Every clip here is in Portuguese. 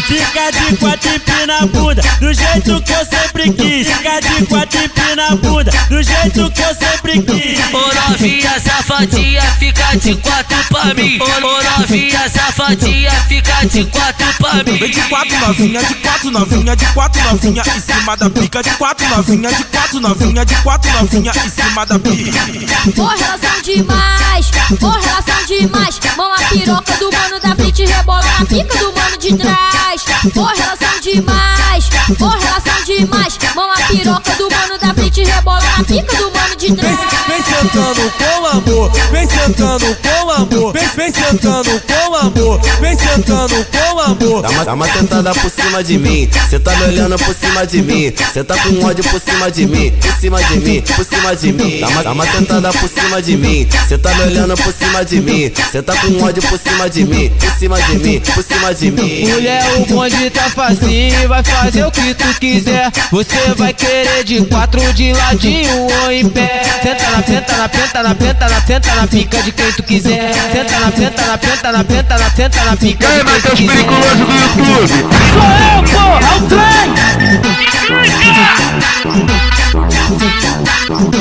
Fica de quatro e empina a bunda, do jeito que eu sempre quis. Fica de quatro e empina a bunda, do jeito que eu sempre quis. Ô novinha safadinha, fica de quatro pra mim. Ô novinha safadinha, fica de quatro pra mim. Vem de quatro novinha, de quatro novinha, de quatro novinha em cima da pica. De quatro novinha, de quatro novinha, de quatro novinha em cima da pica. Ô relação demais, ô relação demais. Mão a piroca do mano da frente, rebola na pica do mano de trás. Ô relação demais, ô relação demais. Mão a piroca do mano da frente, rebola na pica do mano de trás. Vem sentando com amor, vem sentando com amor, vem sentando com amor, vem sentando com amor. Dá uma sentada por cima de mim, cê tá me olhando por cima de mim, cê tá com ódio por cima de mim, por cima de mim, por cima de mim. Dá uma sentada por cima de mim, cê tá me olhando por cima de mim, cê tá com ódio por cima de mim, por cima de mim, por cima de mim. Mulher, o bonde tá facinho, vai fazer o que tu quiser. Você vai querer de quatro, de ladinho ou em pé. Senta na penta, na penta, na penta, na penta, na pica de quem tu quiser. Senta na penta, na penta, na penta, na penta, na pica de quem tu quiser. Periculoso do YouTube. Sou eu, porra, é o trem!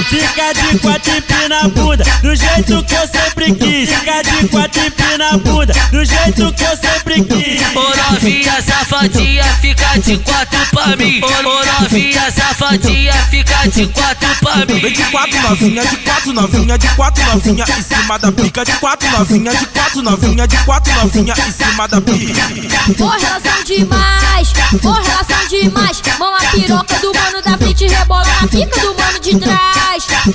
Fica de quatro e empina a bunda, do jeito que eu sempre quis. Fica de quatro e empina a bunda, do jeito que eu sempre quis. Ô novinha safadinha, fica de quatro pra mim. Ô novinha safadinha, fica de quatro pra mim. Vem de quatro novinha, de quatro novinha, de quatro novinha em cima da pica. De quatro novinha, de quatro novinha, de quatro novinha em cima da pica. Ô relação demais, ô relação demais. Mão a piroca do mano da frente, rebola na pica do mano de trás.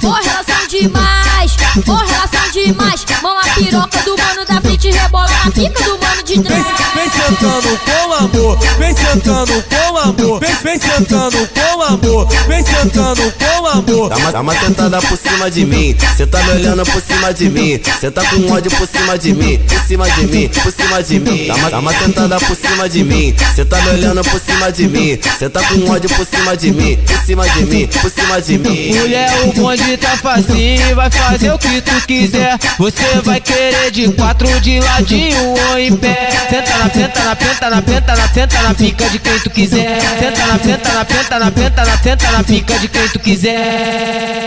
Ô relação demais, ô relação demais. Mão a piroca do mano da frente, rebola na pica do mano de trás. Vem sentando com amor, vem sentando com amor, vem sentando com amor, vem sentando com amor. Dá uma sentada por cima de mim, cê tá me olhando por cima de mim, cê tá com ódio por cima de mim, por cima de mim, por cima de mim. Dá uma sentada por cima de mim, cê tá me olhando por cima de mim, cê tá com ódio por cima de mim, por cima de mim, por cima de mim. Mulher, o bonde tá facinho, vai fazer o que tu quiser. Você vai querer de quatro, de ladinho ou em pé. Senta na penta, na penta, na penta, na penta, na pica de quem tu quiser. Senta na penta, na penta, na penta, na penta, na pica de quem tu quiser.